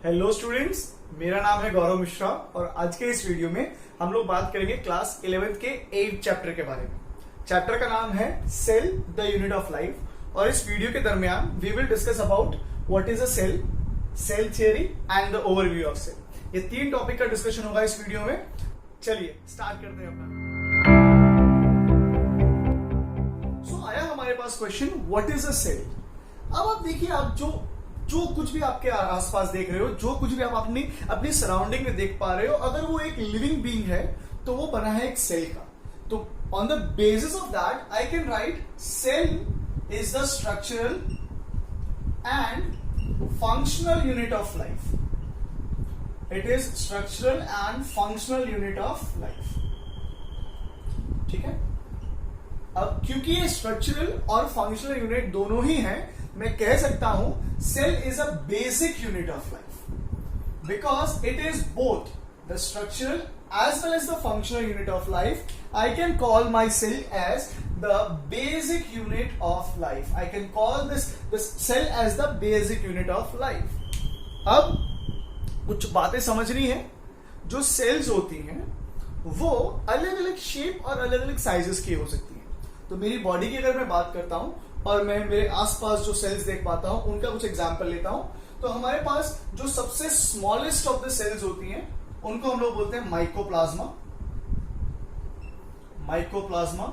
Hello students, मेरा नाम है गौरव मिश्रा और आज के इस वीडियो में हम लोग बात करेंगे क्लास 11th के 8th चैप्टर के बारे में। चैप्टर का नाम है cell the unit of life और इस वीडियो के दरमियान we will discuss about what is a cell, cell theory and the overview of cell. ये 3 टॉपिक का डिस्कशन होगा इस वीडियो में। चलिए स्टार्ट करते हैं अपना। सो आया हमारे पास question what is a cell. अब आप देखिए, आप जो कुछ भी आपके आसपास देख रहे हो, जो कुछ भी आप अपनी सराउंडिंग में देख पा रहे हो, अगर वो एक लिविंग बीइंग है तो वो बना है एक सेल का। तो on the basis of that I can write cell is the structural and functional unit of life. It is structural and functional unit of life. ठीक है। अब क्योंकि ये स्ट्रक्चरल और फंक्शनल यूनिट दोनों ही हैं, मैं कह सकता हूं cell is a basic unit of life because it is both the structural as well as the functional unit of life. I can call my cell as the basic unit of life. I can call this cell as the basic unit of life. अब कुछ बातें समझनी है। जो sales होती हैं वो अलग अलग शेप और अलग अलग साइजेस की हो सकती हैं। तो मेरी बॉडी की अगर मैं बात करता हूं और मैं मेरे आसपास जो सेल्स देख पाता हूं उनका कुछ एग्जांपल लेता हूं, तो हमारे पास जो सबसे स्मॉलेस्ट ऑफ द सेल्स होती हैं उनको हम लोग बोलते हैं माइकोप्लाज्मा। माइकोप्लाज्मा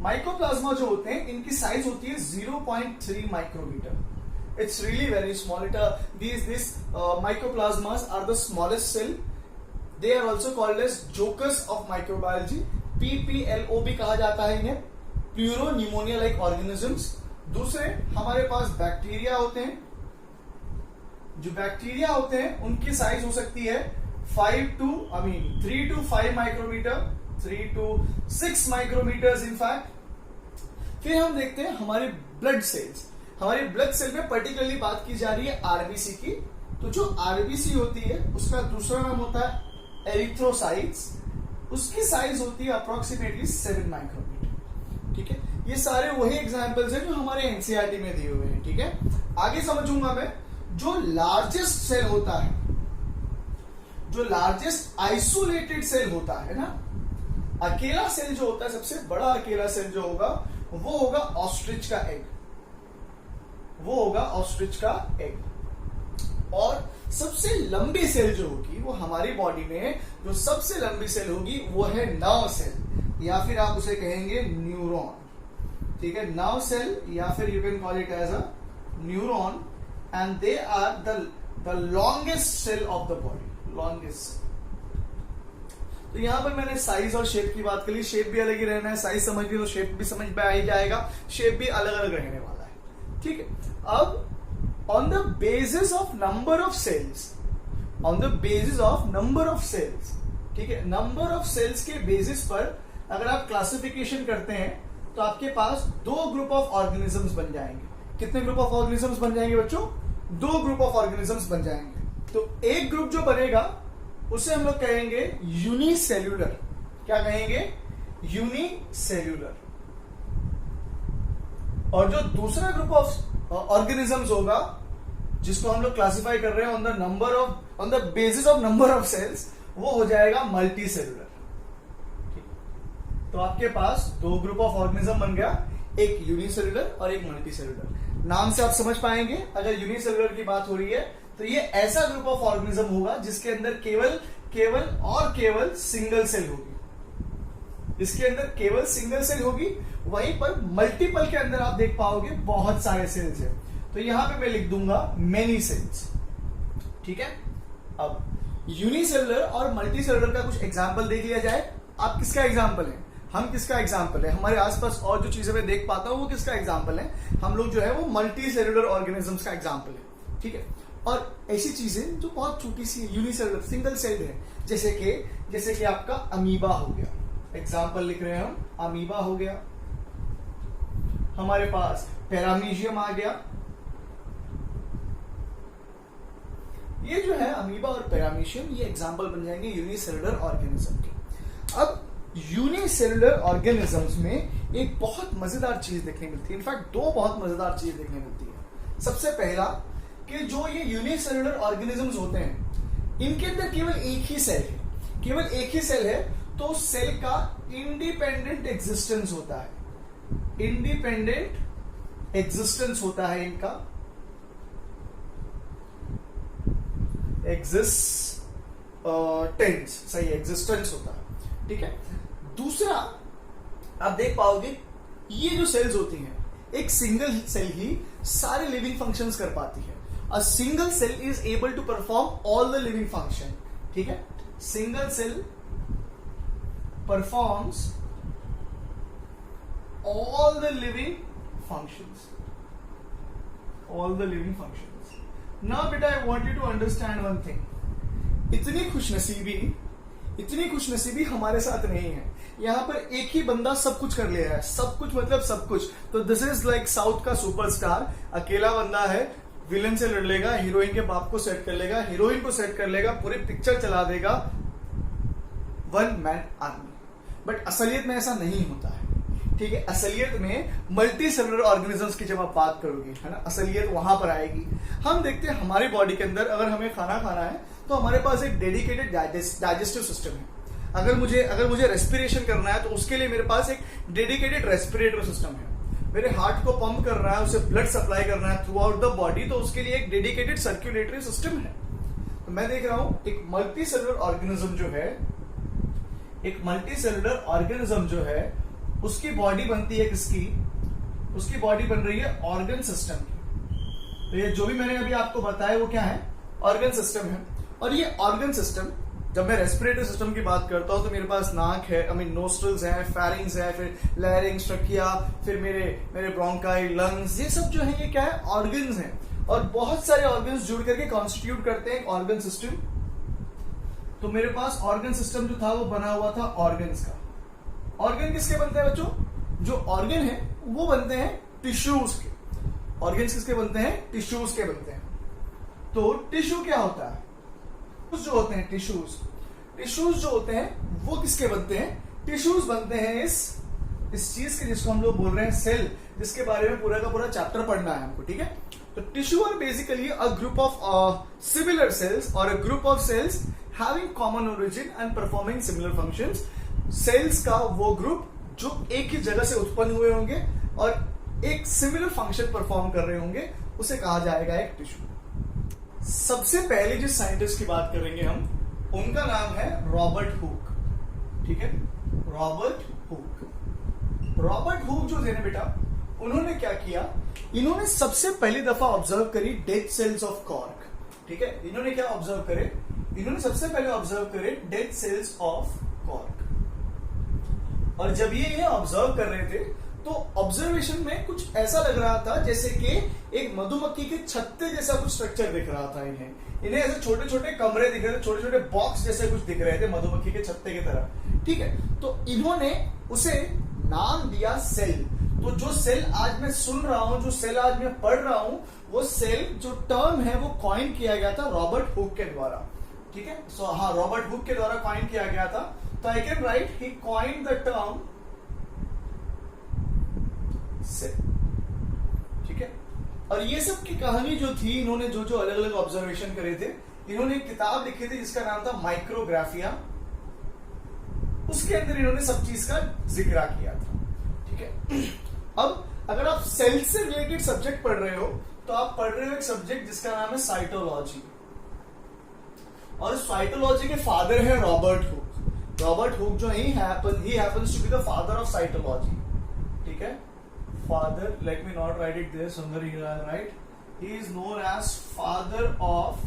माइकोप्लाज्मा जो होते हैं इनकी साइज होती है 0.3 micrometer. It's really very small. This mycoplasmas are the smallest cell. They are also called as jokers of microbiology. PPLO भी कहा जाता है इन्हें, प्यूरो न्यूमोनिया लाइक ऑर्गेनिजम्स। दूसरे हमारे पास बैक्टीरिया होते हैं। जो बैक्टीरिया होते हैं उनकी साइज हो सकती है 3 to 5 micrometre, 3 to 6 micrometre in fact. फिर हम देखते हैं हमारे ब्लड सेल्स। हमारे ब्लड सेल में पर्टिकुलरली बात की जा रही है आरबीसी की। तो जो आरबीसी होती है उसका दूसरा नाम होता है एरिथ्रोसाइट्स। उसकी साइज होती है अप्रोक्सीमेटली 7 माइक्रोमीटर। ठीक है। ये सारे वही एग्जांपल्स हैं जो हमारे एनसीईआरटी में दिए हुए हैं। ठीक है। आगे समझूंगा मैं। जो लार्जेस्ट सेल होता है, जो लार्जेस्ट आइसोलेटेड सेल होता है ना, अकेला सेल जो होता है, सबसे बड़ा अकेला सेल जो होगा वो होगा ऑस्ट्रिच का एग। वो होगा ऑस्ट्रिच का एग। और सबसे लंबी सेल जो होगी वो हमारी बॉडी में जो सबसे लंबी सेल होगी वो है नर्व सेल, या फिर आप उसे कहेंगे न्यूरॉन। ठीक है। नर्व सेल या फिर you can call it as a neuron and they are the longest cell of the body. Longest. तो यहां पर मैंने साइज और शेप की बात करी। शेप भी अलग ही रहना है। साइज समझ ली तो शेप भी समझ में आ ही जाएगा। शेप भी अलग अलग रहने वाला है। ठीक है। अब on the basis of number of cells, ठीक है, नंबर ऑफ सेल्स के बेसिस पर अगर आप क्लासिफिकेशन करते हैं तो आपके पास 2 ग्रुप ऑफ ऑर्गेनिजम्स बन जाएंगे। कितने ग्रुप ऑफ ऑर्गेनिजम्स बन जाएंगे बच्चों? 2 ग्रुप ऑफ ऑर्गेनिजम्स बन जाएंगे। तो एक ग्रुप जो बनेगा उसे हम लोग कहेंगे यूनिसेल्यूलर। क्या कहेंगे? यूनिसेल्यूलर। और जो दूसरा ग्रुप ऑफ ऑर्गेनिजम्स होगा जिसको हम लोग क्लासिफाई कर रहे हैं on the basis of number of cells, वो हो जाएगा मल्टी सेल्यूलर। तो आपके पास 2 ग्रुप ऑफ ऑर्गेनिज्म बन गया, एक यूनिसेल्यूलर और एक मल्टी सेल्यूलर। नाम से आप समझ पाएंगे अगर यूनिसेल्यूलर की बात हो रही है तो ये ऐसा ग्रुप ऑफ ऑर्गेनिज्म होगा जिसके अंदर केवल सिंगल सेल होगी। इसके अंदर केवल सिंगल सेल होगी। वहीं पर मल्टीपल के अंदर आप देख पाओगे बहुत सारे सेल्स हैं। तो यहां पे मैं लिख दूंगा मेनी सेल्स। ठीक है। अब यूनिसेलुलर और मल्टी सेलुलर का कुछ एग्जांपल देख लिया जाए। आप किसका एग्जांपल है? हम किसका एग्जांपल है? हमारे आसपास और जो चीजें मैं देख पाता हूं वो किसका एग्जांपल है? हम लोग जो है वो मल्टी सेलुलर ऑर्गेनिजम्स का एग्जांपल है। ठीक है। और ऐसी चीजें जो बहुत छोटी सी यूनिसेलुलर सिंगल सेल्ड है, जैसे कि आपका अमीबा हो गया। एग्जाम्पल लिख रहे हैं हम, अमीबा हो गया। हमारे पास पैरामीशियम आ गया। ये जो है अमीबा और पैरामीशियम, ये एग्जाम्पल बन जाएंगे यूनिसेलुलर ऑर्गेनिज्म के। अब यूनिसेलुलर ऑर्गेनिजम्स में एक बहुत मजेदार चीज देखने मिलती है। इनफैक्ट 2 बहुत मजेदार चीज देखने मिलती है। सबसे पहला कि जो ये यूनिसेलुलर ऑर्गेनिजम्स होते हैं इनके अंदर केवल एक ही सेल है, केवल एक ही सेल है, तो सेल का इंडिपेंडेंट एग्जिस्टेंस होता है, इंडिपेंडेंट एग्जिस्टेंस होता है इनका, एग्जिस्टेंस, सही एग्जिस्टेंस होता है, ठीक है। दूसरा आप देख पाओगे ये जो सेल्स होती हैं, एक सिंगल सेल ही सारे लिविंग फंक्शंस कर पाती है। A single cell is able to perform all the living function, ठीक है। Single cell performs all the living functions, all the living functions. Now beta I want you to understand one thing. इतनी खुशनसीबी हमारे साथ नहीं है। यहाँ पर एक ही बंदा सब कुछ कर ले रहा है, सब कुछ मतलब सब कुछ। तो दिस इज लाइक साउथ का सुपरस्टार, अकेला बंदा है, विलन से लड़ लेगा, हीरोइन के बाप को सेट कर लेगा, हीरोइन को सेट कर लेगा, पूरी पिक्चर चला देगा, वन मैन आर्मी। बट असलियत में ऐसा नहीं होता है, ठीक है। असलियत में मल्टी सेलुलर ऑर्गेनिजम्स की जब आप बात करोगे, है ना, असलियत वहां पर आएगी। हम देखते हैं हमारी बॉडी के अंदर अगर हमें खाना खाना है तो हमारे पास एक डेडिकेटेड डाइजेस्टिव सिस्टम है। अगर मुझे रेस्पिरेशन करना है तो उसके लिए मेरे पास एक डेडिकेटेड रेस्पिरेटरी सिस्टम है। मेरे हार्ट को पंप करना है, उसे ब्लड सप्लाई करना है थ्रू आउट द बॉडी, तो उसके लिए एक डेडिकेटेड सर्कुलेटरी सिस्टम है। तो मैं देख रहा हूं एक मल्टी सेलुलर ऑर्गेनिज्म जो है, उसकी बॉडी बनती है किसकी? उसकी बॉडी बन रही है ऑर्गन सिस्टम की। तो ये जो भी मैंने अभी आपको बताया वो क्या है? ऑर्गन सिस्टम है। और ये ऑर्गन सिस्टम, जब मैं रेस्पिरेटरी सिस्टम की बात करता हूं तो मेरे पास नाक है, नोस्ट्रल्स है, फेरिंग्स है, फिर लैरिंग्स, ट्रकिया, फिर मेरे ब्रोंकाई, लंग्स, ये सब जो है ये क्या है? ऑर्गन्स हैं। और बहुत सारे ऑर्गन्स जुड़ करके कॉन्स्टिट्यूट करते हैं ऑर्गन सिस्टम। तो मेरे पास ऑर्गन सिस्टम जो था वो बना हुआ था ऑर्गन्स का। ऑर्गन किसके बनते हैं बच्चों? जो ऑर्गन है वो बनते हैं टिश्यूज के। ऑर्गन्स किसके बनते हैं? टिश्यूज के बनते हैं। तो टिश्यू क्या होता है? जो होते हैं टिश्यूज जो होते हैं वो किसके बनते हैं? टिश्यूज बनते हैं इस चीज के, जिसको हम लोग बोल रहे हैं सेल, जिसके बारे में पूरा का पूरा चैप्टर पढ़ना है हमको, ठीक है। तो tissue are basically a group of similar cells और a group of cells having common origin and performing similar functions. Cells का वो ग्रुप जो एक ही जगह से उत्पन्न हुए होंगे और एक सिमिलर फंक्शन परफॉर्म कर रहे होंगे, उसे कहा जाएगा एक टिश्यू। सबसे पहले जिस साइंटिस्ट की बात करेंगे हम, उनका नाम है रॉबर्ट हुक, ठीक है। रॉबर्ट हुक जो थे ना बेटा, उन्होंने क्या किया? इन्होंने सबसे पहली दफा ऑब्जर्व करी डेड सेल्स ऑफ कॉर्क, ठीक है। इन्होंने क्या ऑब्जर्व करे? इन्होंने सबसे पहले ऑब्जर्व करे डेड सेल्स ऑफ कॉर्क। और जब ये ऑब्जर्व कर रहे थे तो ऑब्जर्वेशन में कुछ ऐसा लग रहा था जैसे कि एक मधुमक्खी के छत्ते जैसा कुछ स्ट्रक्चर दिख रहा था। इन्हें ऐसे छोटे छोटे कमरे दिख रहे थे, छोटे छोटे बॉक्स जैसे कुछ दिख रहे थे मधुमक्खी के छत्ते की तरह, ठीक है। तो इन्होंने उसे नाम दिया सेल। तो जो सेल आज मैं सुन रहा हूं, जो सेल आज मैं पढ़ रहा हूं, वो सेल जो टर्म है वो कॉइन किया गया था रॉबर्ट हुक के द्वारा, ठीक है। सो हाँ, रॉबर्ट हुक के द्वारा कॉइन किया गया था। तो I can write he coined the term cell, ठीक है। और ये सब की कहानी जो थी, इन्होंने जो जो अलग अलग ऑब्जर्वेशन करे थे, इन्होंने एक किताब लिखी थी जिसका नाम था माइक्रोग्राफिया। उसके अंदर इन्होंने सब चीज का जिक्र किया था, ठीक है। अब अगर आप सेल से रिलेटेड सब्जेक्ट पढ़ रहे हो तो आप पढ़ रहे हो एक सब्जेक्ट जिसका नाम है साइटोलॉजी। और साइटोलॉजी के फादर है रॉबर्ट हुक। रॉबर्ट हुक जो he happens to be the father of cytology, ठीक है। Father, let me not write it there, somewhere here I write. He is known as father of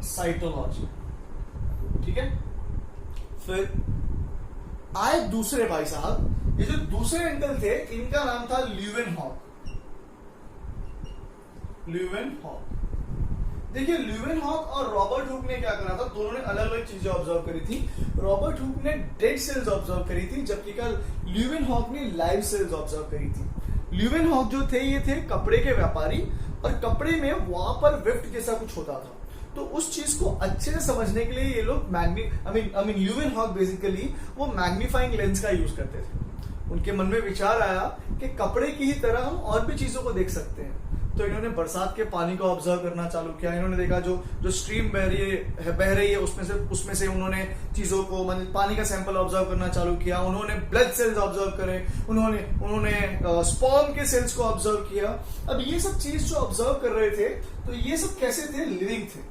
cytology, ठीक है। फिर आए दूसरे भाई साहब, ये जो दूसरे अंकल थे, इनका नाम था ल्यूवेनहॉक। देखिए, ल्यूवेनहॉक और रॉबर्ट हुक ने क्या करा था? दोनों ने अलग अलग चीजें ऑब्जर्व करी थी। रॉबर्ट हुक ने डेड सेल्स ऑब्जर्व करी थी, जबकि ल्यूवेनहॉक ने लाइव सेल्स ऑब्जर्व करी थी। ल्यूवेनहॉक जो थे, ये थे कपड़े के व्यापारी, और कपड़े में वहां पर विफ्ट जैसा कुछ होता था। तो उस चीज को अच्छे से समझने के लिए ये लोग ल्यूवेनहॉक बेसिकली वो मैग्नीफाइंग लेंस का यूज करते थे। उनके मन में विचार आया कि कपड़े की ही तरह हम और भी चीजों को देख सकते हैं। तो इन्होंने बरसात के पानी को ऑब्जर्व करना चालू किया। इन्होंने देखा जो स्ट्रीम बह रही है उसमें से उन्होंने चीजों को मतलब पानी का सैंपल ऑब्जर्व करना चालू किया। उन्होंने ब्लड सेल्स ऑब्जर्व करे, उन्होंने स्पर्म के सेल्स को ऑब्जर्व किया। अब ये सब चीज जो ऑब्जर्व कर रहे थे तो ये सब कैसे थे? लिविंग थे।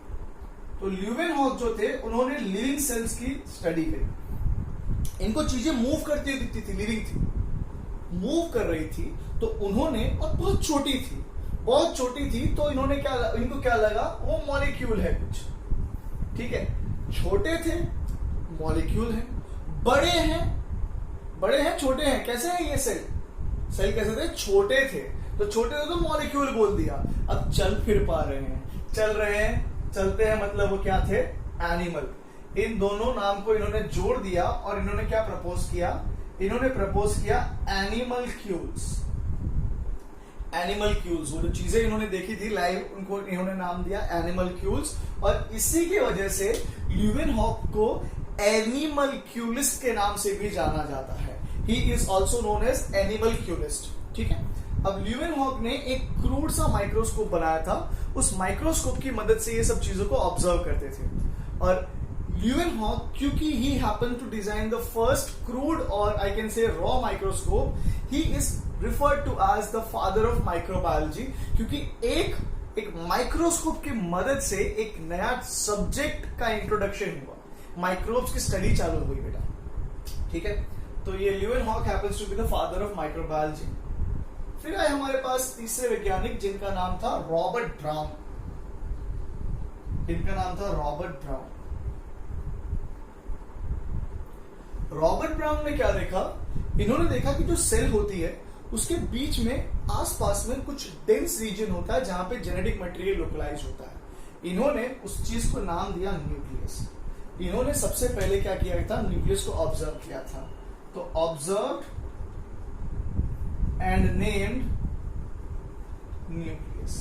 तो ल्यूवेनहॉक जो थे उन्होंने लिविंग सेल्स की स्टडी करी। इनको चीजें मूव करती हुई दिखती थी, लिविंग थी, मूव कर रही थी। तो उन्होंने, और बहुत छोटी थी, तो इनको क्या लगा वो मॉलिक्यूल है कुछ, ठीक है। छोटे थे, मॉलिक्यूल है। बड़े हैं, छोटे हैं, कैसे है ये सेल कैसे थे? छोटे थे, तो छोटे थे तो मॉलिक्यूल बोल दिया। अब चल फिर पा रहे हैं, चलते हैं, मतलब वो क्या थे? एनिमल। इन दोनों नाम को इन्होंने जोड़ दिया और इन्होंने क्या प्रपोज किया? इन्होंने प्रपोज किया एनिमल क्यूल्स। वो जो चीजें इन्होंने देखी थी लाइव, उनको इन्होंने नाम दिया एनिमल क्यूल्स। और इसी की वजह से ल्यूवेनहॉक को एनिमलक्यूलिस्ट के नाम से भी जाना जाता है। He is also known as animalculist, ठीक है। अब ल्यूवेनहॉक ने एक क्रूड सा माइक्रोस्कोप बनाया था। उस माइक्रोस्कोप की मदद से ये सब चीजों को ऑब्जर्व करते थे। और ल्यूवेनहॉक, क्योंकि he happened to design the first crude or I can say raw microscope, he is referred to as the father of microbiology, क्योंकि एक माइक्रोस्कोप की मदद से एक नया सब्जेक्ट का इंट्रोडक्शन हुआ, माइक्रोब्स की स्टडी चालू हुई बेटा, ठीक है। तो ये Leeuwenhoek happens to be the father of microbiology। फिर आए हमारे पास तीसरे वैज्ञानिक जिनका नाम था रॉबर्ट ब्राउन। रॉबर्ट ब्राउन ने क्या देखा? इन्होंने देखा कि जो सेल होती है उसके बीच में आसपास में कुछ डेंस रीजन होता है जहां पे जेनेटिक मटेरियल लोकलाइज होता है। इन्होंने उस चीज को नाम दिया न्यूक्लियस। इन्होंने सबसे पहले क्या किया था? न्यूक्लियस को ऑब्जर्व किया था। तो ऑब्जर्व एंड नेम्ड न्यूक्लियस,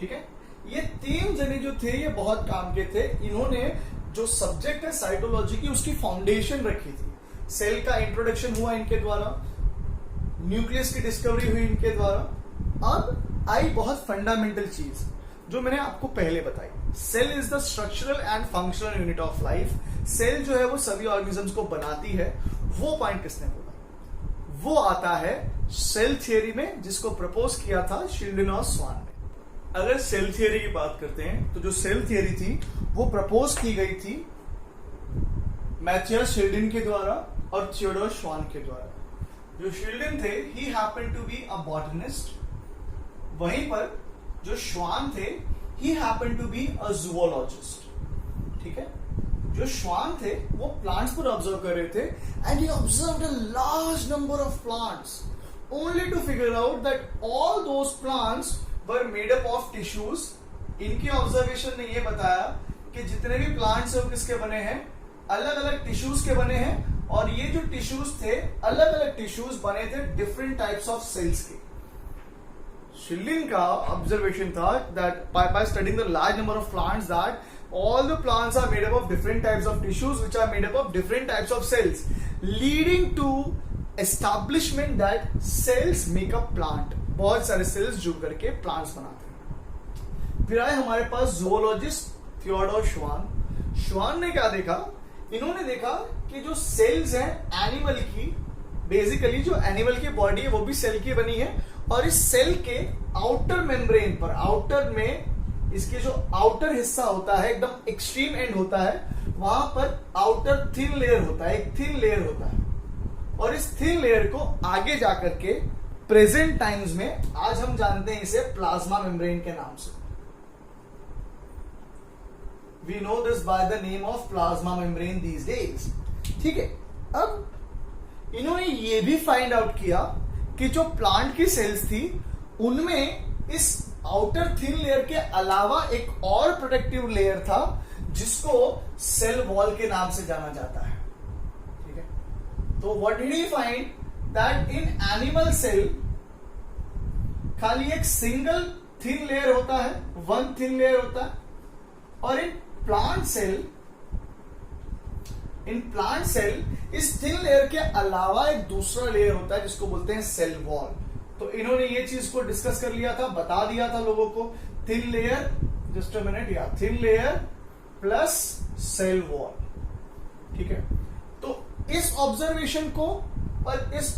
ठीक है। ये तीन जने जो थे ये बहुत काम के थे। इन्होंने जो सब्जेक्ट है साइटोलॉजी की उसकी फाउंडेशन रखी थी। सेल का इंट्रोडक्शन हुआ इनके द्वारा, न्यूक्लियस की डिस्कवरी हुई इनके द्वारा। अब आई बहुत फंडामेंटल चीज जो मैंने आपको पहले बताई। Cell is the structural and functional unit of life. Cell जो है वो सभी ऑर्गेनिजम्स को बनाती है। वो पॉइंट किसने बोला? वो आता है सेल थियरी में, जिसको प्रपोज किया था शिल्डन और स्वान ने। अगर सेल थियरी की बात करते हैं तो जो सेल थियरी थी वो प्रपोज की गई थी मैथियस शिल्डन के द्वारा और थियोडोर श्वान के द्वारा। जो शिल्डन थे he happened to be a botanist, वहीं पर जो श्वान थे he happened to be a zoologist, ठीक है। जो श्वान थे वो प्लांट्स पर ऑब्जर्व कर रहे थे and he observed a large number of plants only to figure out that all those plants were made up of tissues. इनकी ऑब्जर्वेशन ने ये बताया कि जितने भी प्लांट्स हैं वो किसके बने हैं? अलग अलग टिश्यूज के बने हैं। और ये जो टिश्यूज थे, अलग अलग टिश्यूज बने थे डिफरेंट टाइप्स ऑफ सेल्स के। शिल्डन का ऑब्जर्वेशन था that by studying the large number of plants that all the plants are made up of different types of tissues which are made up of different types of cells, leading to establishment that cells make up plant। बहुत सारे sales जुड़ करके plants बनाते हैं। फिर आए हमारे पास zoologist Theodore श्वान। श्वान ने क्या देखा? इन्होंने देखा कि जो सेल्स हैं एनिमल की, बेसिकली जो एनिमल की बॉडी है वो भी सेल की बनी है। और इस सेल के आउटर मेम्ब्रेन पर, आउटर में इसके जो आउटर हिस्सा होता है, एकदम एक्सट्रीम एंड होता है, वहां पर आउटर थिन लेयर होता है, एक थिन लेयर होता है। और इस थिन लेयर को आगे जाकर के प्रेजेंट टाइम्स में आज हम जानते हैं इसे प्लाज्मा मेम्ब्रेन के नाम से। We know this by the name of plasma membrane these days, ठीक है। अब इन्होंने ये भी फाइंड आउट किया कि जो प्लांट की सेल्स थी उनमें इस आउटर थिन लेयर के अलावा एक और प्रोटेक्टिव लेयर था जिसको सेल वॉल के नाम से जाना जाता है, ठीक है। तो what did he find? That in animal cell खाली एक सिंगल थिन लेयर होता है, वन थिन लेयर होता है। और इन प्लांट सेल इस थिन लेयर के अलावा एक दूसरा लेयर होता है जिसको बोलते हैं सेल वॉल। तो इन्होंने ये चीज को डिस्कस कर लिया था, बता दिया था लोगों को। Thin layer, just a minute, या thin layer plus cell wall, ठीक है। तो इस ऑब्जर्वेशन को और इस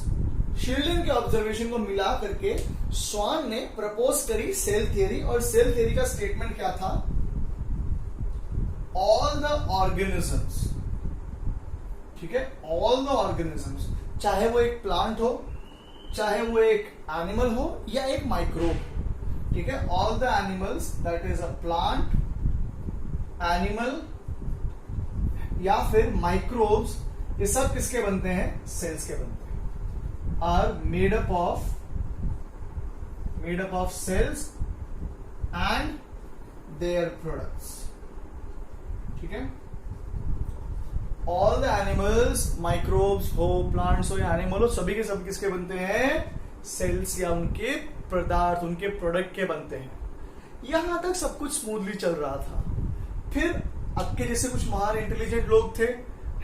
शील्डिंग के ऑब्जर्वेशन को मिला करके स्वान ने प्रपोज करी सेल थियरी, और सेल थियरी का स्टेटमेंट क्या था? ऑल द ऑर्गेनिजम्स, ठीक है, ऑल द ऑर्गेनिजम्स, चाहे वो एक प्लांट हो, चाहे वो एक एनिमल हो या एक माइक्रोब, ठीक है, all the animals, that is a plant, animal या फिर माइक्रोब्स, ये सब किसके बनते हैं? सेल्स के बनते हैं। Are made up of cells and their products, ठीक है। ऑल द एनिमल्स, माइक्रोब्स हो, प्लांट्स हो या एनिमल हो, सभी के सब किसके बनते हैं? सेल्स या उनके पदार्थ, उनके प्रोडक्ट के बनते हैं। यहां तक सब कुछ स्मूथली चल रहा था। फिर आपके जैसे कुछ महान इंटेलिजेंट लोग थे,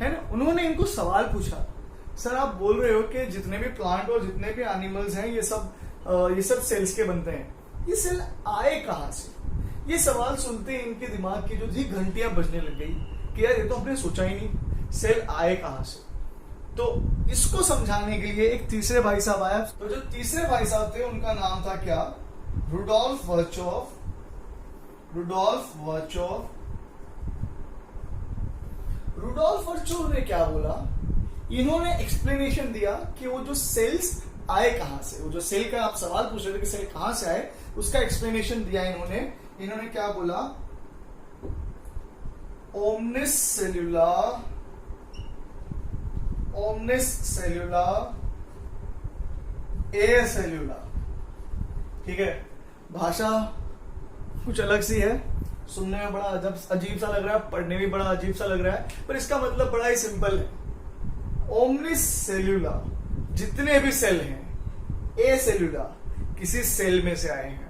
है ना, उन्होंने इनको सवाल पूछा, सर आप बोल रहे हो कि जितने भी प्लांट और जितने भी एनिमल्स हैं ये सब सेल्स के बनते हैं, ये सेल आए कहां से? ये सवाल सुनते ही इनके दिमाग की जो थी घंटियां बजने लग गई कि यार ये तो हमने सोचा ही नहीं, सेल आए कहां से। तो इसको समझाने के लिए एक तीसरे भाई साहब आया। तो जो तीसरे भाई साहब थे उनका नाम था क्या? रुडोल्फ वर्चोव। रुडोल्फ वर्चोव ने क्या बोला? इन्होंने एक्सप्लेनेशन दिया कि वो जो सेल्स आए कहां से, वो जो सेल का आप सवाल पूछ रहे थे कि सेल कहां से आए, उसका एक्सप्लेनेशन दिया इन्होंने क्या बोला? ओमनिस सेल्यूला ए सेल्यूला, ठीक है। भाषा कुछ अलग सी है, सुनने में बड़ा अजीब सा लग रहा है, पढ़ने में बड़ा अजीब सा लग रहा है, पर इसका मतलब बड़ा ही सिंपल है। ओमनिस सेल्यूला, जितने भी सेल हैं, ए सेल्यूला, किसी सेल में से आए हैं।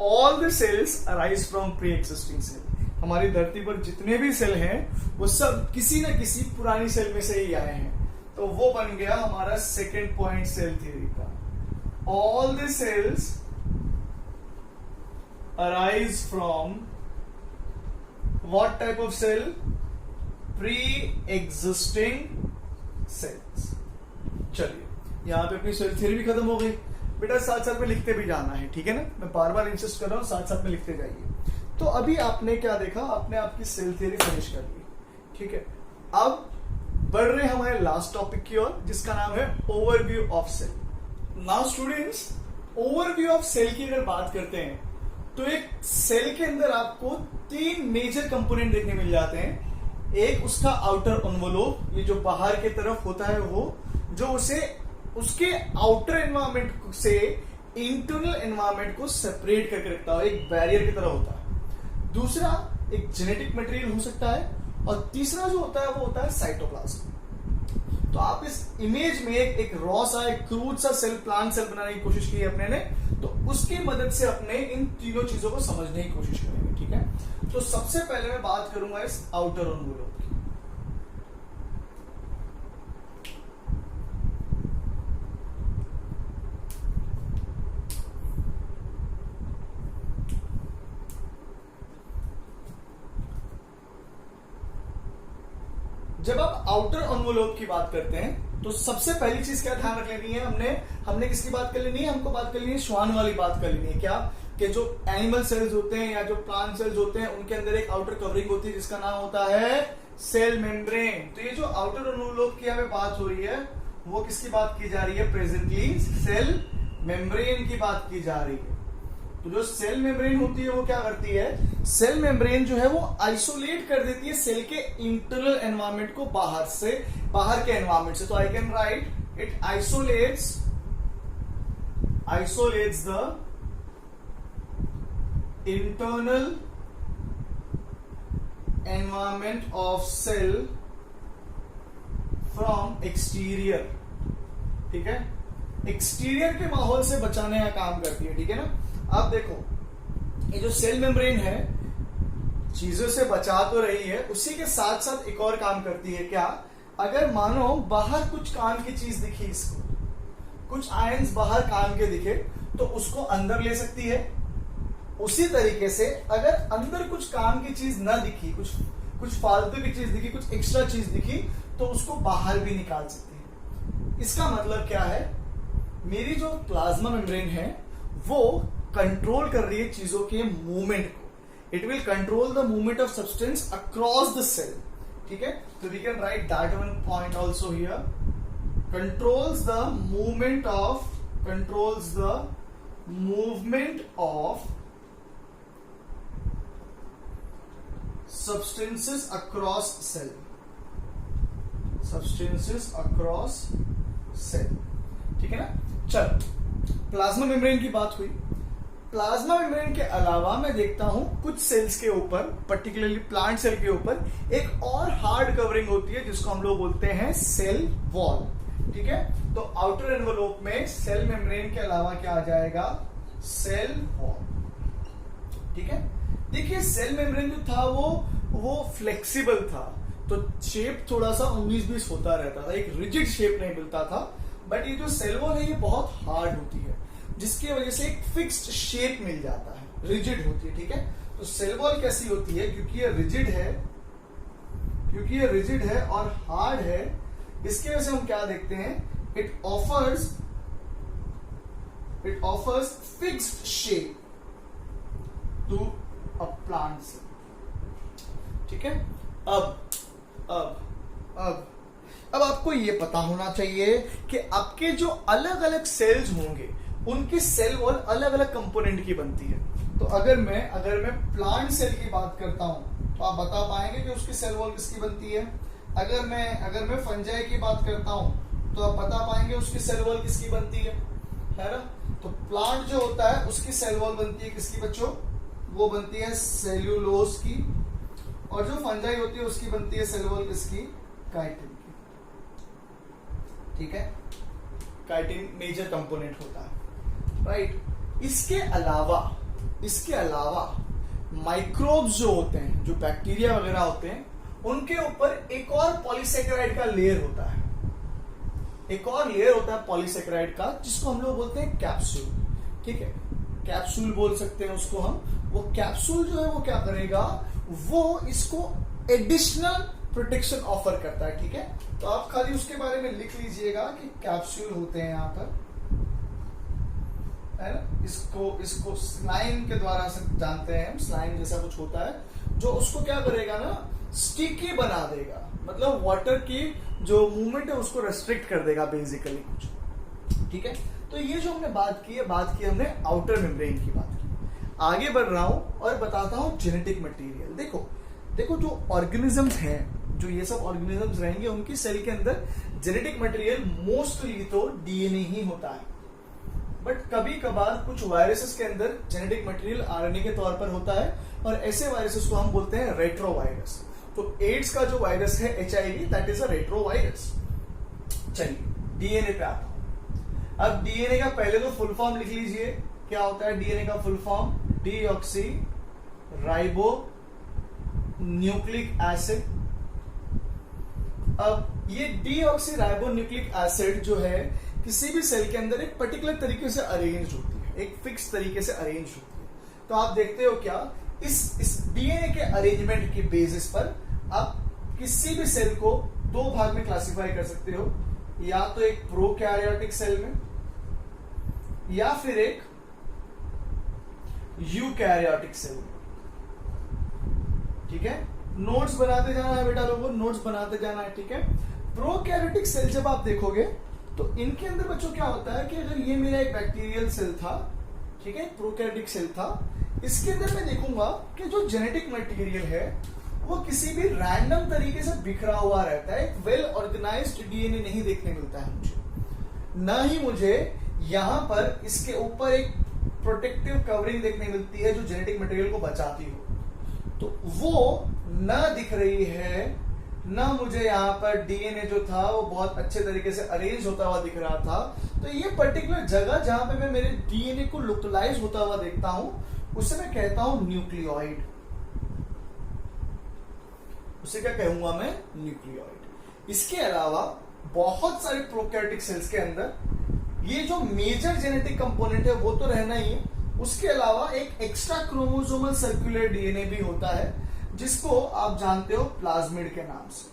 All the cells arise from pre existing cell, हमारी धरती पर जितने भी सेल हैं वो सब किसी न किसी पुरानी सेल में से ही आए हैं। तो वो बन गया हमारा सेकेंड पॉइंट सेल थ्योरी का। All the cells arise from what type of cell? Pre existing cells. चलिए यहां पे अपनी सेल थ्योरी भी खत्म हो गई। बेटा साथ साथ में लिखते भी जाना है, ठीक है ना, मैं बार बार इंसिस्ट कर रहा हूं, साथ साथ में लिखते जाइए। तो अभी आपने क्या देखा? आपने आपकी सेल थ्योरी फिनिश कर ली, ठीक है। अब बढ़ रहे हमारे लास्ट टॉपिक की ओर, जिसका नाम है overview of cell. Now students, overview of cell की अगर बात करते हैं तो एक सेल के अंदर आपको 3 मेजर कंपोनेंट देखने मिल जाते हैं। एक उसका आउटर एनवेलोप, ये जो बाहर की तरफ होता है वो, जो उसे उसके आउटर एनवायरमेंट से इंटरनल एनवायरमेंट को सेपरेट करके रखता है, एक बैरियर की तरह होता है। दूसरा एक जेनेटिक मटेरियल हो सकता है, और तीसरा जो होता है वो होता है साइटोप्लाज्म। तो आप इस इमेज में एक रॉ सा, एक क्रूड सा सेल, प्लांट सेल बनाने की कोशिश की है अपने ने, तो उसकी मदद से अपने इन तीनों चीजों को समझने की कोशिश करेंगे, ठीक है। तो सबसे पहले मैं बात करूंगा इस आउटर एनवेलोप की। जब आप आउटर एनवेलोप की बात करते हैं तो सबसे पहली चीज क्या ध्यान रख लेनी है? हमने किसकी बात कर लेनी है? हमको बात कर लेनी है श्वान वाली बात कर लेनी है। क्या कि जो एनिमल सेल्स होते हैं या जो प्लांट सेल्स होते हैं उनके अंदर एक आउटर कवरिंग होती है जिसका नाम होता है सेल मेम्ब्रेन। तो ये जो आउटर एनवेलोप की हमें बात हो रही है वो किसकी बात की जा रही है? प्रेजेंटली सेल मेम्ब्रेन की बात की जा रही है। तो जो सेल मेम्ब्रेन होती है वो क्या करती है? सेल मेम्ब्रेन जो है वो आइसोलेट कर देती है सेल के इंटरनल एनवायरमेंट को बाहर के एनवायरमेंट से। तो I can write it isolates the internal environment of cell from exterior, ठीक है, एक्सटीरियर के माहौल से बचाने का काम करती है, ठीक है ना। अब देखो ये जो सेल मेम्ब्रेन है चीजों से बचा तो रही है, उसी के साथ साथ एक और काम करती है। क्या? अगर मानो बाहर कुछ काम की चीज दिखी इसको, कुछ आयंस बाहर काम के दिखे तो उसको अंदर ले सकती है। उसी तरीके से अगर अंदर कुछ काम की चीज ना दिखी, कुछ फालतू की चीज दिखी, कुछ एक्स्ट्रा चीज दिखी, तो उसको बाहर भी निकाल सकती है। इसका मतलब क्या है, मेरी जो प्लाज्मा मेम्ब्रेन है वो कंट्रोल कर रही है चीजों के मूवमेंट को। It will control the movement of substance across the cell. ठीक है, तो we can write that one point also here. Controls the movement of substances across cell, ठीक है ना। चलो, प्लाज्मा मेम्ब्रेन की बात हुई। प्लाज्मा मेम्ब्रेन के अलावा मैं देखता हूं कुछ सेल्स के ऊपर, पर्टिकुलरली प्लांट सेल के ऊपर एक और हार्ड कवरिंग होती है जिसको हम लोग बोलते हैं सेल वॉल। ठीक है, तो आउटर एनवेलोप में सेल मेम्ब्रेन के अलावा क्या आ जाएगा, सेल वॉल। ठीक है, देखिए सेल मेम्ब्रेन जो था वो फ्लेक्सिबल था, तो शेप थोड़ा सा 19-20 होता रहता था, एक रिजिड शेप नहीं मिलता था। बट ये जो सेल वॉल है ये बहुत हार्ड होती है, जिसकी वजह से एक फिक्स्ड शेप मिल जाता है, रिजिड होती है। ठीक है, तो सेल वॉल कैसी होती है, क्योंकि ये रिजिड है और हार्ड है, इसकी वजह से हम क्या देखते हैं, it offers fixed shape to a plant cell. ठीक है, अब आपको ये पता होना चाहिए कि आपके जो अलग अलग सेल्स होंगे उनकी सेल वॉल अलग अलग कंपोनेंट की बनती है। तो अगर मैं प्लांट सेल की बात करता हूं तो आप बता पाएंगे कि उसकी सेल वॉल किसकी बनती है। अगर मैं फंजाई की बात करता हूं तो आप बता पाएंगे उसकी सेल वॉल किसकी बनती है ना। तो प्लांट जो होता है उसकी सेल वॉल बनती है किसकी बच्चों, वो बनती है सेल्यूलोज की, और जो फंजाई होती है उसकी बनती है सेल वॉल किसकी, काइटिन की। ठीक है, काइटिन मेजर कंपोनेंट होता है, राइट। इसके अलावा माइक्रोब्स जो होते हैं, जो बैक्टीरिया वगैरह होते हैं, उनके ऊपर एक और पॉलीसेकेराइड का लेयर होता है, पॉलीसेकेराइड का, जिसको हम लोग बोलते हैं कैप्सूल। ठीक है, कैप्सूल बोल सकते हैं उसको हम। वो कैप्सूल जो है वो क्या करेगा, वो इसको एडिशनल प्रोटेक्शन ऑफर करता है। ठीक है, तो आप खाली उसके बारे में लिख लीजिएगा कि कैप्सूल होते हैं यहां पर, है ना। इसको स्लाइम के द्वारा से जानते हैं हम, स्लाइम जैसा कुछ होता है जो उसको क्या करेगा ना, स्टिकी बना देगा, मतलब वाटर की जो मूवमेंट है उसको रेस्ट्रिक्ट कर देगा बेसिकली कुछ। ठीक है, तो ये जो हमने बात की हमने आउटर मेम्ब्रेन की बात की। आगे बढ़ रहा हूं और बताता हूं जेनेटिक मटेरियल। देखो जो ऑर्गेनिजम्स हैं, जो ये सब ऑर्गेनिजम्स रहेंगे, उनकी सेल के अंदर जेनेटिक मटेरियल मोस्टली तो डीएनए ही होता है। बट कभी कभार कुछ वायरसेस के अंदर जेनेटिक मटेरियल आरएनए के तौर पर होता है, और ऐसे वायरसेस को हम बोलते हैं रेट्रोवायरस। तो एड्स का जो वायरस है HIV, that is a retrovirus. चलिए डीएनए पे आता हूं। अब डीएनए का पहले तो फुल फॉर्म लिख लीजिए, क्या होता है डीएनए का full form, deoxy ribo nucleic acid. अब ये डीऑक्सी राइबो न्यूक्लिक एसिड जो है किसी भी सेल के अंदर एक पर्टिकुलर तरीके से अरेंज होती है, एक फिक्स तरीके से अरेंज होती है। तो आप देखते हो क्या, इस डीएनए के अरेंजमेंट के बेसिस पर आप किसी भी सेल को दो भाग में क्लासिफाई कर सकते हो, या तो एक प्रोकैरियोटिक सेल में या फिर एक यूकैरियोटिक सेल में। ठीक है, नोट्स बनाते जाना है बेटा, लोगों नोट्स बनाते जाना है। ठीक है, प्रोकैरियोटिक सेल जब आप देखोगे तो इनके अंदर बच्चों क्या होता है कि अगर ये मेरा एक बैक्टीरियल सेल था, ठीक है, प्रोकैरियोटिक सेल था, इसके अंदर मैं देखूंगा कि जो जेनेटिक मटेरियल है वो किसी भी रैंडम तरीके से बिखरा हुआ रहता है, एक वेल ऑर्गेनाइज्ड डीएनए नहीं देखने मिलता है मुझे। ना ही मुझे यहां पर इसके ऊपर एक प्रोटेक्टिव कवरिंग देखने मिलती है जो जेनेटिक मटेरियल को बचाती हो, तो वो ना दिख रही है, ना मुझे यहाँ पर डीएनए जो था वो बहुत अच्छे तरीके से अरेंज होता हुआ दिख रहा था। तो ये पर्टिकुलर जगह जहां पे मैं मेरे डीएनए को लोकलाइज होता हुआ देखता हूं, उसे मैं कहता हूं न्यूक्लियोइड। उसे क्या कहूंगा मैं, न्यूक्लियोइड। इसके अलावा बहुत सारे प्रोकैरियोटिक सेल्स के अंदर ये जो मेजर जेनेटिक कंपोनेंट है वो तो रहना ही है, उसके अलावा एक एक्स्ट्रा क्रोमोसोमल सर्कुलर डीएनए भी होता है जिसको आप जानते हो प्लाज्मिड के नाम से।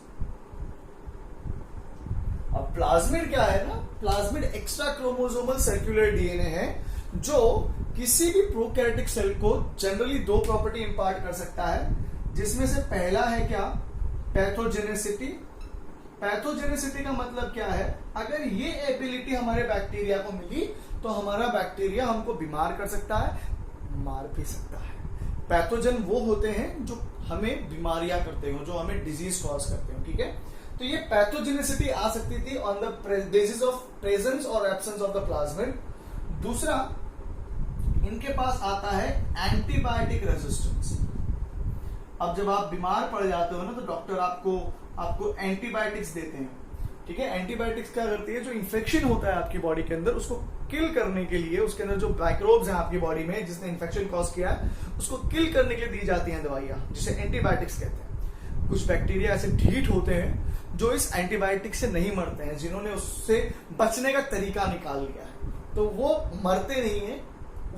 अब प्लाज्मिड क्या है ना, plasmid extra chromosomal circular DNA है जो किसी भी प्रोकैरियोटिक सेल को जनरली दो प्रॉपर्टी इंपार्ट कर सकता है, जिसमें से पहला है क्या, पैथोजेनेसिटी। पैथोजेनेसिटी का मतलब क्या है, अगर ये एबिलिटी हमारे बैक्टीरिया को मिली तो हमारा बैक्टीरिया हमको बीमार कर सकता है, मार भी सकता है। पैथोजन वो होते हैं जो हमें बीमारियां करते हो, जो हमें डिजीज कॉज करते हो, ठीक है। तो ये पैथोजेनेसिटी आ सकती थी on the basis of presence और एब्सेंस ऑफ द प्लाज्मिड। दूसरा, इनके पास आता है एंटीबायोटिक रेजिस्टेंस। अब जब आप बीमार पड़ जाते हो ना तो डॉक्टर आपको एंटीबायोटिक्स देते हैं, ठीक है। एंटीबायोटिक्स क्या करती है, जो इन्फेक्शन होता है आपकी बॉडी के अंदर उसको किल करने के लिए, उसके अंदर जो माइक्रोब्स हैं आपकी बॉडी में जिसने इन्फेक्शन कॉज किया है उसको किल करने के लिए दी जाती हैं दवाइयां, जिसे एंटीबायोटिक्स कहते हैं। कुछ बैक्टीरिया ऐसे ढीठ होते हैं जो इस एंटीबायोटिक से नहीं मरते हैं, जिन्होंने उससे बचने का तरीका निकाल लिया है, तो वो मरते नहीं है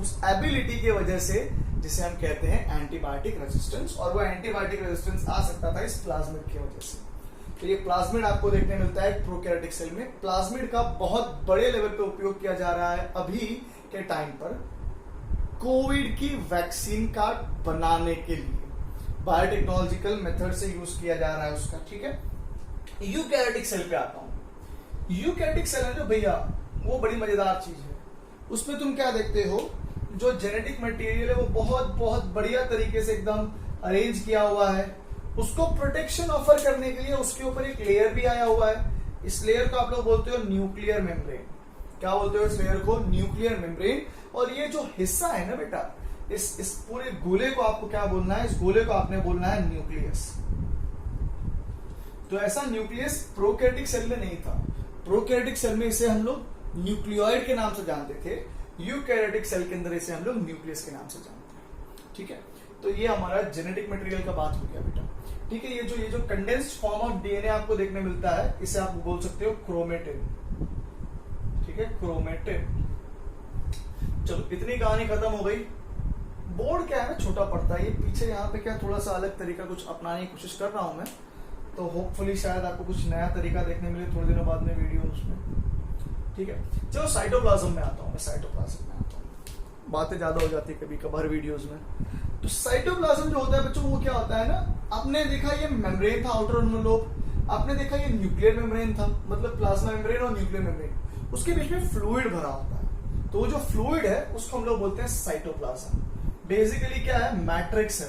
उस एबिलिटी की वजह से, जिसे हम कहते हैं एंटीबायोटिक रेजिस्टेंस। और वो एंटीबायोटिक रेजिस्टेंस आ सकता था इस प्लाज्मिड की वजह से। तो ये प्लाज्मिड आपको देखने मिलता है प्रोकैरियोटिक सेल में। प्लाज्मिड का बहुत बड़े लेवल पे उपयोग किया जा रहा है अभी के टाइम पर कोविड की वैक्सीन का बनाने के लिए, बायोटेक्नोलॉजिकल मेथड से यूज किया जा रहा है उसका, ठीक है। यूकैरियोटिक सेल पे आता हूं। यूकैरियोटिक सेल है जो भैया, वो बड़ी मजेदार चीज है। उसमें तुम क्या देखते हो, जो जेनेटिक मटेरियल है वो बहुत बहुत बढ़िया तरीके से एकदम अरेंज किया हुआ है। उसको प्रोटेक्शन ऑफर करने के लिए उसके ऊपर एक लेयर भी आया हुआ है। इस लेयर को आप लोग बोलते हो न्यूक्लियर मेम्ब्रेन। क्या बोलते हो इस लेयर को, न्यूक्लियर मेम्ब्रेन। और ये जो हिस्सा है ना बेटा, इस पूरे गोले को आपको क्या बोलना है, इस गोले को आपने बोलना है न्यूक्लियस। तो ऐसा न्यूक्लियस प्रोकैरियोटिक सेल में नहीं था। प्रोकैरियोटिक सेल में इसे हम लोग न्यूक्लियोइड के नाम से जानते थे, यूकैरियोटिक सेल के अंदर इसे हम लोग न्यूक्लियस के नाम से जानते हैं, ठीक है। तो ये हमारा जेनेटिक मटेरियल का बात हो गया बेटा, ठीक है। ये जो कंडेंस्ड फॉर्म ऑफ डीएनए आपको देखने मिलता है, इसे आप बोल सकते हो क्रोमेटिन, ठीक है, क्रोमेटिन। चलो इतनी कहानी खत्म हो गई। बोर्ड क्या है ना, छोटा पड़ता है। ये पीछे यहाँ पे क्या थोड़ा सा अलग तरीका कुछ अपनाने की कोशिश कर रहा हूं मैं, तो होपफुली शायद आपको कुछ नया तरीका देखने मिले थोड़े दिनों बाद में वीडियो उसमें, ठीक है। चलो साइटोप्लाज्म में आता हूं, मैं साइटोप्लाज्म में आता हूं। बातें ज्यादा हो जाती है कभी कभार वीडियोस में। तो साइटोप्लाज्म जो होता है बच्चों, वो क्या होता है ना, आपने देखा ये मेम्ब्रेन था आउटर एनवेलोप, आपने देखा ये न्यूक्लियर मेम्ब्रेन था, मतलब प्लाज्मा मेम्ब्रेन और न्यूक्लियर मेम्ब्रेन, उसके बीच में फ्लूइड भरा होता है। तो वो जो फ्लूइड है उसको हम लोग बोलते हैं साइटोप्लाज्म। बेसिकली क्या है, मैट्रिक्स है,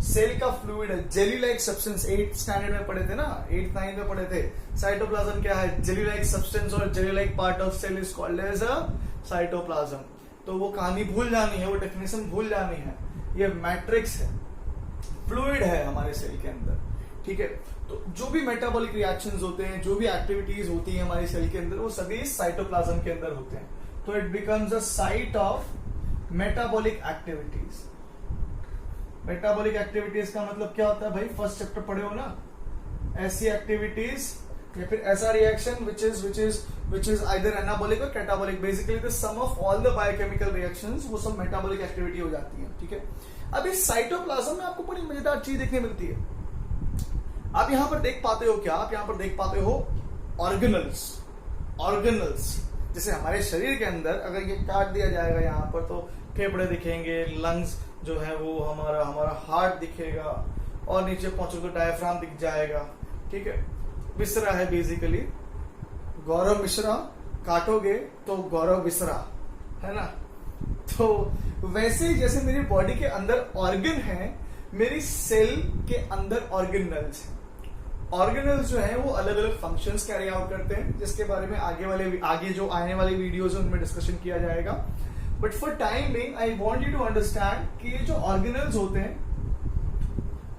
सेल का फ्लूइड है, jelly like substance. 8th standard में पढ़े थे ना, 8th 9th में पढ़े थे। साइटोप्लाज्म क्या है, जेली लाइक सब्सटेंस और jelly like part of cell is called as a cytoplasm. तो वो कहानी भूल जानी है, वो डेफिनेशन भूल जानी है। ये मैट्रिक्स है, फ्लूइड है हमारे सेल के अंदर, ठीक है। तो जो भी मेटाबॉलिक रिएक्शंस होते हैं, जो भी एक्टिविटीज होती है हमारी सेल के अंदर, वो सभी साइटोप्लाज्म के अंदर होते हैं। तो it becomes a site of metabolic activities. Metabolic activities का मतलब क्या होता है भाई, फर्स्ट चैप्टर पढ़े हो ना, ऐसी एक्टिविटीज या फिर ऐसा reaction which is either anabolic or catabolic, basically the sum of all the biochemical reactions, वो सब मेटाबॉलिक एक्टिविटी हो जाती है, ठीक है। अब इस साइटोप्लाज्म में आपको बड़ी मजेदार चीज देखने मिलती है। आप यहां पर देख पाते हो क्या, आप यहां पर देख पाते हो ऑर्गेनल्स। जैसे हमारे शरीर के अंदर अगर ये काट दिया जाएगा यहाँ पर तो फेफड़े दिखेंगे, लंग्स जो है वो हमारा हार्ट दिखेगा, और नीचे पहुंचो तो डायफ्राम दिख जाएगा, ठीक है। विसरा है बेसिकली, गौरव मिश्रा, काटोगे तो गौरव विसरा, है ना। तो वैसे ही जैसे मेरी बॉडी के अंदर ऑर्गन है, मेरी सेल के अंदर ऑर्गेनल्स हैं। ऑर्गेनल्स जो है वो अलग अलग फंक्शंस कैरी आउट करते हैं, जिसके बारे में आगे जो आने वाली वीडियोस उनमें डिस्कशन किया जाएगा। But for time being I want you to understand कि ये जो ऑर्गेनल्स होते हैं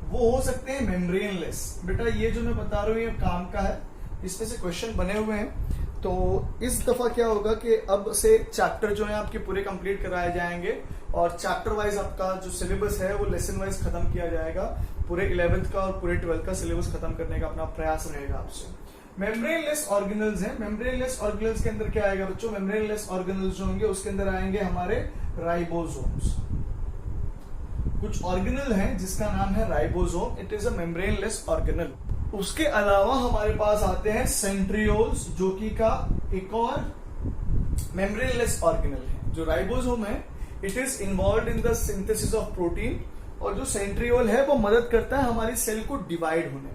वो हो सकते हैं मेम्ब्रेनलेस। बेटा ये जो मैं बता रहा हूँ ये काम का है, इसमें से क्वेश्चन बने हुए हैं। तो इस दफा क्या होगा कि अब से चैप्टर जो है आपके पूरे कंप्लीट कराए जाएंगे, और चैप्टर वाइज आपका जो सिलेबस है वो लेसन वाइज खत्म किया जाएगा। पूरे 11th का और पूरे 12th का सिलेबस खत्म करने का अपना प्रयास रहेगा आपसे। मेम्ब्रेनलेस ऑर्गेनल्स हैं। मेम्ब्रेनलेस ऑर्गेनल्स के अंदर क्या आएगा बच्चों? मेम्ब्रेनलेस ऑर्गेनल्स जो होंगे उसके अंदर आएंगे हमारे राइबोसोम्स। कुछ ऑर्गेनल हैं जिसका नाम है ribosome, it is a membraneless organelle. उसके अलावा हमारे पास आते हैं सेंट्रियोल्स, जो कि का एक और मेम्ब्रेनलेस ऑर्गेनल है। जो राइबोसोम है it is involve in the synthesis of protein, और जो सेंट्रियोल है वो मदद करता है हमारी सेल को डिवाइड होने में।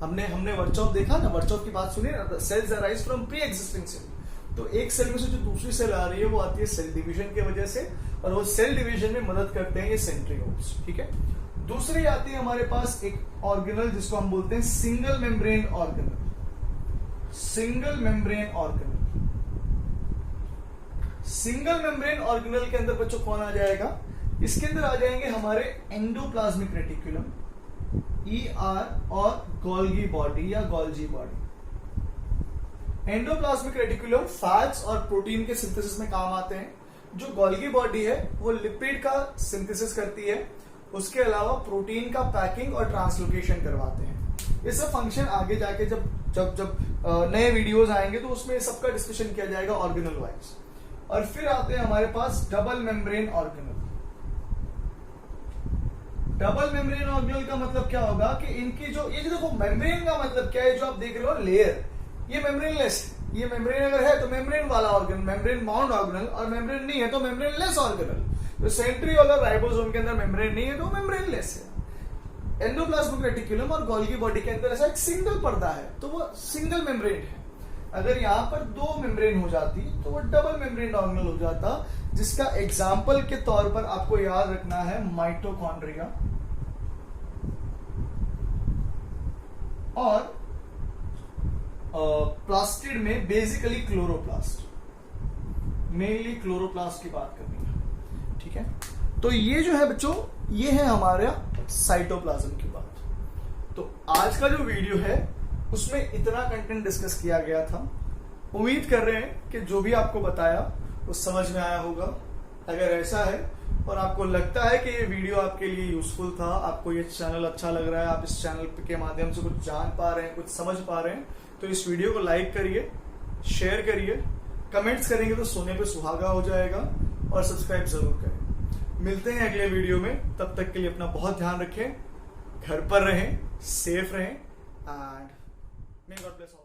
हमने वर्चॉप देखा ना, वर्चॉप की बात सुनी ना, cells arise from pre existing cell. तो एक सेल में से जो दूसरी सेल आ रही है वो आती है सेल डिवीजन की वजह से, और वो सेल डिवीजन में मदद करते हैं ये सेंट्रियोल्स। ठीक है। दूसरी आती है हमारे पास एक ऑर्गेनल जिसको हम बोलते हैं single membrane organelle. Single membrane organelle, single membrane organelle के अंदर बच्चों कौन आ जाएगा? इसके अंदर आ जाएंगे हमारे एंडोप्लाज्मिक रेटिकुलम, ER, और गोल्गी बॉडी या Golgi body. Endoplasmic reticulum fats और प्रोटीन के सिंथेसिस में काम आते हैं। जो गोल्गी बॉडी है वो लिपिड का सिंथेसिस करती है, उसके अलावा प्रोटीन का पैकिंग और ट्रांसलोकेशन करवाते हैं। ये सब फंक्शन आगे जाके जब जब जब नए वीडियोस आएंगे तो उसमें सबका डिस्कशन किया जाएगा ऑर्गेनल वाइज। और फिर आते हैं हमारे पास double membrane organelle. Double membrane organelle का मतलब क्या होगा कि इनकी जो ये देखो मेम्ब्रेन का मतलब क्या है, जो आप देख रहे हो लेयर, ये मेम्ब्रेनलेस है। ये मेम्ब्रेन अगर है तो मेम्ब्रेन वाला ऑर्गेनल, मेम्ब्रेन बाउंड ऑर्गेनल, और मेम्ब्रेन नहीं है तो मेम्ब्रेनलेस ऑर्गेनल। तो सेंट्रियोल और राइबोसोम के अंदर मेम्ब्रेन नहीं है तो मेम्ब्रेनलेस है। एंडोप्लाज्मिक रेटिकुलम और गोल्गी बॉडी के अंदर ऐसा एक सिंगल पर्दा है तो वो सिंगल मेम्ब्रेन है। अगर यहां पर दो मेम्ब्रेन हो जाती तो वो डबल मेम्ब्रेन ऑर्गेनल हो जाता, जिसका एग्जाम्पल के तौर पर आपको याद रखना है माइटोकॉन्ड्रिया और प्लास्टिड में बेसिकली क्लोरोप्लास्ट, मेनली क्लोरोप्लास्ट की बात करनी है। ठीक है। तो ये जो है बच्चों, ये है हमारा साइटोप्लाज्म की बात। तो आज का जो वीडियो है उसमें इतना कंटेंट डिस्कस किया गया था। उम्मीद कर रहे हैं कि जो भी आपको बताया वो समझ में आया होगा। अगर ऐसा है और आपको लगता है कि ये वीडियो आपके लिए यूजफुल था, आपको ये चैनल अच्छा लग रहा है, आप इस चैनल के माध्यम से कुछ जान पा रहे हैं, कुछ समझ पा रहे हैं, तो इस वीडियो को लाइक करिए, शेयर करिए, कमेंट्स करेंगे तो सोने पे सुहागा हो जाएगा, और सब्सक्राइब जरूर करें। मिलते हैं अगले वीडियो में, तब तक के लिए अपना बहुत ध्यान रखें, घर पर रहें, सेफ रहें, and may God bless all.